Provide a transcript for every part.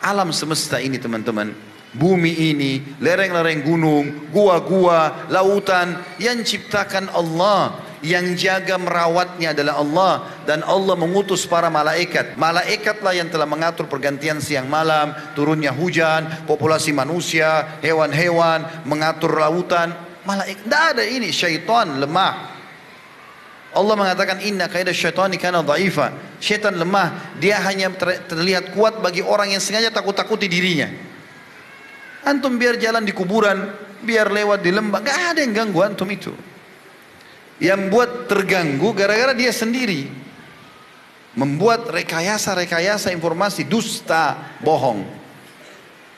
Alam semesta ini teman-teman, bumi ini, lereng-lereng gunung, gua-gua, lautan, yang ciptakan Allah, yang jaga merawatnya adalah Allah, dan Allah mengutus para malaikat. Malaikatlah yang telah mengatur pergantian siang malam, turunnya hujan, populasi manusia, hewan-hewan, mengatur lautan. Malaikat, tidak ada ini, syaitan lemah. Allah mengatakan inna kaida syaitani kana dhaifa. Syaitan lemah, dia hanya terlihat kuat bagi orang yang sengaja takut-takuti dirinya. Antum biar jalan di kuburan, biar lewat di lembah, gak ada yang ganggu antum itu. Yang buat terganggu gara-gara dia sendiri membuat rekayasa-rekayasa informasi dusta, bohong.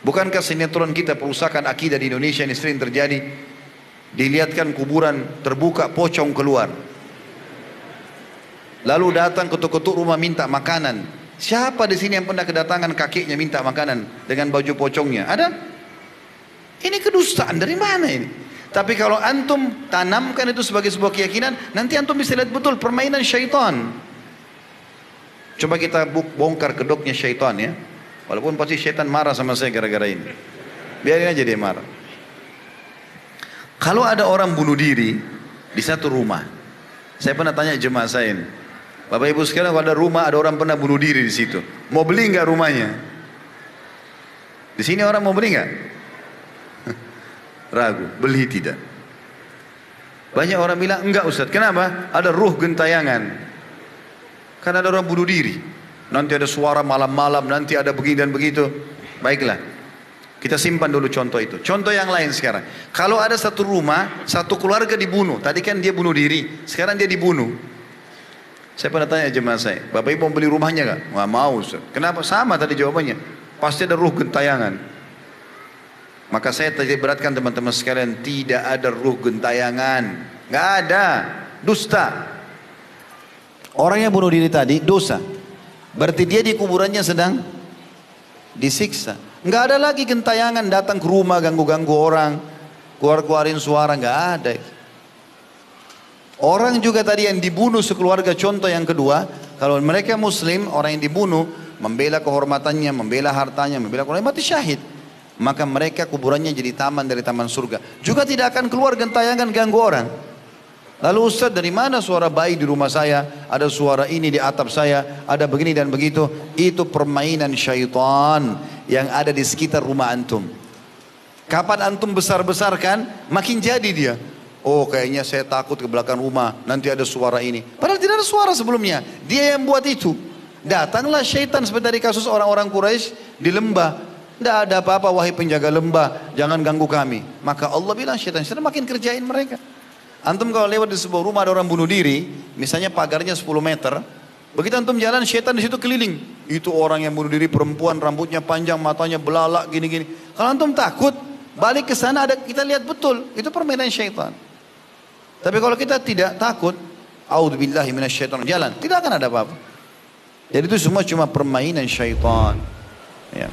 Bukankah sinetron kita perusakan akidah di Indonesia ini sering terjadi? Dilihatkan kuburan terbuka, pocong keluar. Lalu datang ketuk-ketuk rumah minta makanan. Siapa di sini yang pernah kedatangan kakeknya minta makanan dengan baju pocongnya? Ada? Ini kedustaan dari mana ini? Tapi kalau antum tanamkan itu sebagai sebuah keyakinan, nanti antum bisa lihat betul permainan syaitan. Coba kita bongkar kedoknya syaitan ya. Walaupun pasti syaitan marah sama saya gara-gara ini. Biarin aja dia marah. Kalau ada orang bunuh diri di satu rumah, saya pernah tanya jemaah saya ini, Bapak Ibu sekalian, kalau ada rumah, ada orang pernah bunuh diri di situ, mau beli nggak rumahnya? Di sini orang mau beli nggak? Ragu, beli tidak. Banyak orang bilang enggak Ustaz. Kenapa? Ada ruh gentayangan. Karena ada orang bunuh diri. Nanti ada suara malam-malam, nanti ada begini dan begitu. Baiklah, kita simpan dulu contoh itu. Contoh yang lain sekarang. Kalau ada satu rumah, satu keluarga dibunuh. Tadi kan dia bunuh diri, sekarang dia dibunuh. Saya pernah tanya jemaah saya, Bapak Ibu mau beli rumahnya nggak? Nggak mau Ustaz. Kenapa? Sama tadi jawabannya. Pasti ada ruh gentayangan. Maka saya tadi beratkan teman-teman sekalian, tidak ada ruh gentayangan. Nggak ada. Dusta. Orang yang bunuh diri tadi dosa. Berarti dia di kuburannya sedang disiksa. Nggak ada lagi gentayangan datang ke rumah ganggu-ganggu orang, keluarin suara, nggak ada. Orang juga tadi yang dibunuh sekeluarga, contoh yang kedua, kalau mereka muslim, orang yang dibunuh membela kehormatannya, membela hartanya, membela keluarga, mati syahid. Maka mereka kuburannya jadi taman dari taman surga. Juga tidak akan keluar gentayangan ganggu orang. Lalu Ustaz, dari mana suara bayi di rumah saya? Ada suara ini di atap saya, ada begini dan begitu. Itu permainan syaitan yang ada di sekitar rumah antum. Kapan antum besar-besarkan, makin jadi dia. Oh kayaknya saya takut ke belakang rumah, nanti ada suara ini. Padahal tidak ada suara sebelumnya. Dia yang buat itu. Datanglah syaitan seperti dari kasus orang-orang Quraisy di lembah. Tidak ada apa-apa wahai penjaga lembah, jangan ganggu kami. Maka Allah bilang syaitan makin kerjain mereka. Antum kalau lewat di sebuah rumah ada orang bunuh diri, misalnya pagarnya 10 meter. Begitu antum jalan, syaitan di situ keliling. Itu orang yang bunuh diri, perempuan, rambutnya panjang, matanya belalak, gini-gini. Kalau antum takut, balik ke sana, kita lihat betul. Itu permainan syaitan. Tapi kalau kita tidak takut, a'udzubillahi minasyaitonir rajim, jalan, tidak akan ada apa-apa. Jadi itu semua cuma permainan syaitan. Ya.